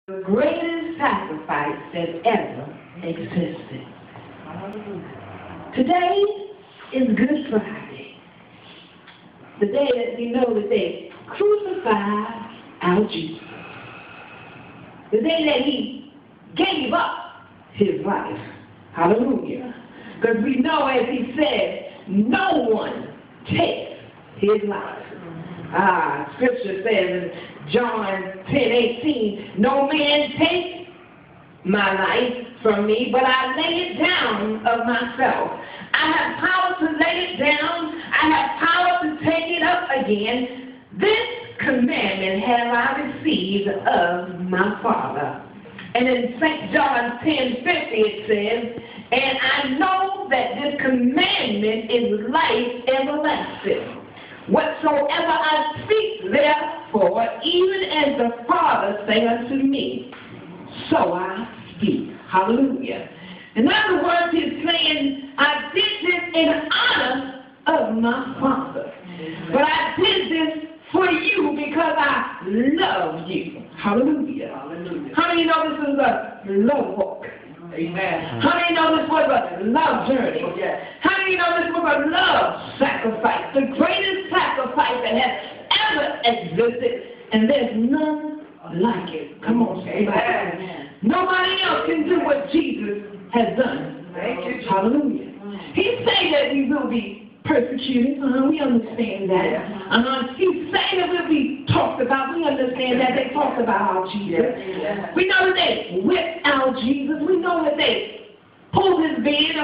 The greatest sacrifice that ever existed. Today is Good Friday, the day that we know that they crucified our Jesus, the day that he gave up his life. Hallelujah. Because we know, as he said, no one takes his life. Scripture says in John 10:18, no man takes my life from me, but I lay it down of myself. I have power to lay it down. I have power to take it up again. This commandment have I received of my Father. And in St. John 10:50 it says, and I know that this commandment is life everlasting. Whatsoever I speak, therefore, even as the Father say unto me, so I speak. Hallelujah. In other words, he's saying, I did this in honor of my Father. But I did this for you because I love you. Hallelujah. Hallelujah. How many know this is a love walk? Amen. How many know this was a love journey? Yes. How many know this was a love sacrifice? The greatest sacrifice that has ever existed, and there's none like it. Come on, amen. Nobody else can do what Jesus has done. Thank you. Hallelujah. He said that we will be persecuted. We understand that. He's saying that we'll be talked about. We understand that. They talked about our Jesus. We know that they whipped our Jesus. We know that they pulled his beard.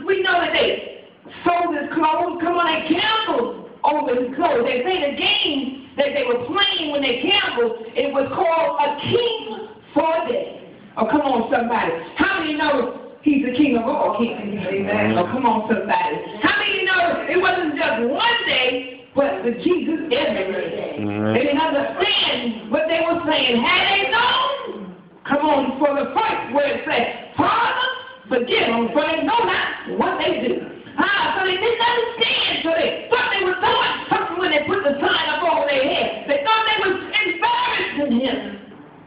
We know that they sold his clothes. Come on, they gambled over his clothes. They played a game that they were playing when they gambled. It was called A King for a Day. Oh, come on, somebody. How many know he's the King of all kings? Amen. Oh, come on, somebody. How many know it wasn't just one day, but with Jesus every day? They didn't understand what they were saying. Had they known, come on, for the first word said, Father, forgive them, for they know not what they do. So they didn't understand. So they thought they were doing something when they put the sign up over their head. They thought they was embarrassing him.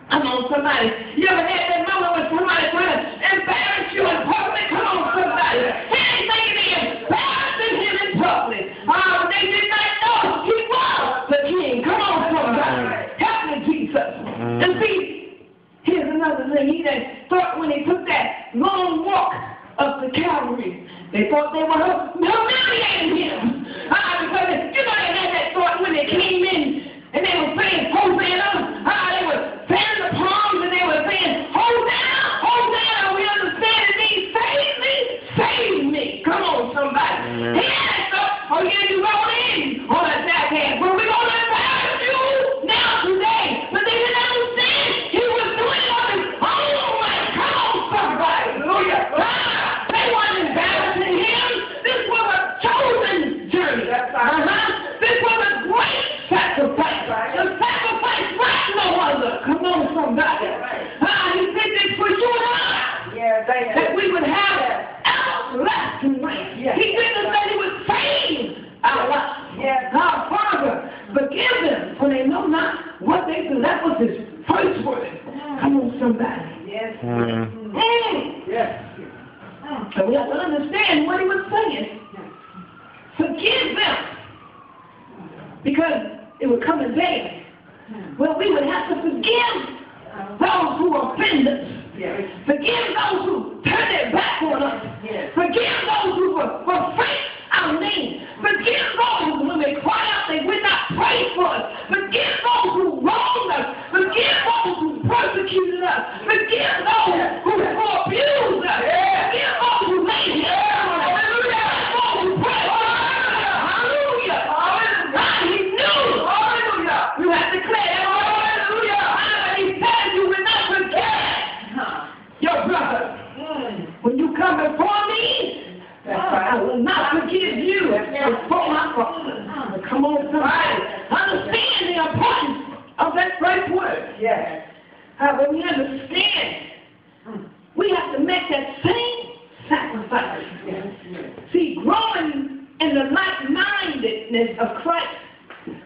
Come on, somebody. You ever had that moment when somebody trying to embarrass you in public? Come on, somebody. He ain't thinking they embarrassing him in public. They did not know he was the king. Come on, somebody. Help me, Jesus. And see, here's another thing. He that thought when he took that long walk up the Calvary, they thought they were humiliating him. Because, you know, they had that thought when they came in and they were saying, Hosanna. They were tearing the palms and they were saying, Hosanna, Hosanna. We understand it means save me, save me. Come on, somebody. He had that thought, oh yeah, you roll in on a jackass. Well, we're going to embarrass you now today. But they didn't understand. He was doing it on his own. Like, come on, somebody. They weren't embarrassing him. This was a chosen journey. This was a great sacrifice. The sacrifice like no other. Come on, somebody. He did this for you and I. That we would have everlasting life. He didn't say he would save our life. Our Father, forgive them, for they know not what they do. That was his first word. Come on, somebody. Yes. So we have to understand what he was saying. Forgive them. Because it would come a day where we would have to forgive those who offend us. Forgive those who turn their back on us. Forgive those who were fake our name. Forgive those who, when they cry out, they would not pray for us. Forgive those who wronged us. Forgive those who persecuted us. Forgive those who abused us. Forgive those who laid hands on us. Those who prayed. Hallelujah. He knew. You have to declare. Hallelujah. He said you will not forget your brother. When you come before me, I will not forgive you before my Father. Come on, somebody. Understand the importance of that first word. But we understand we have to make that same sacrifice. See, growing in the like-mindedness of Christ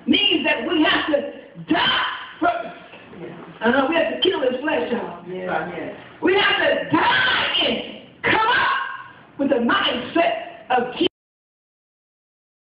means that we have to die first. We have to kill this flesh, y'all. We have to die in it. Come up with the mindset of Jesus.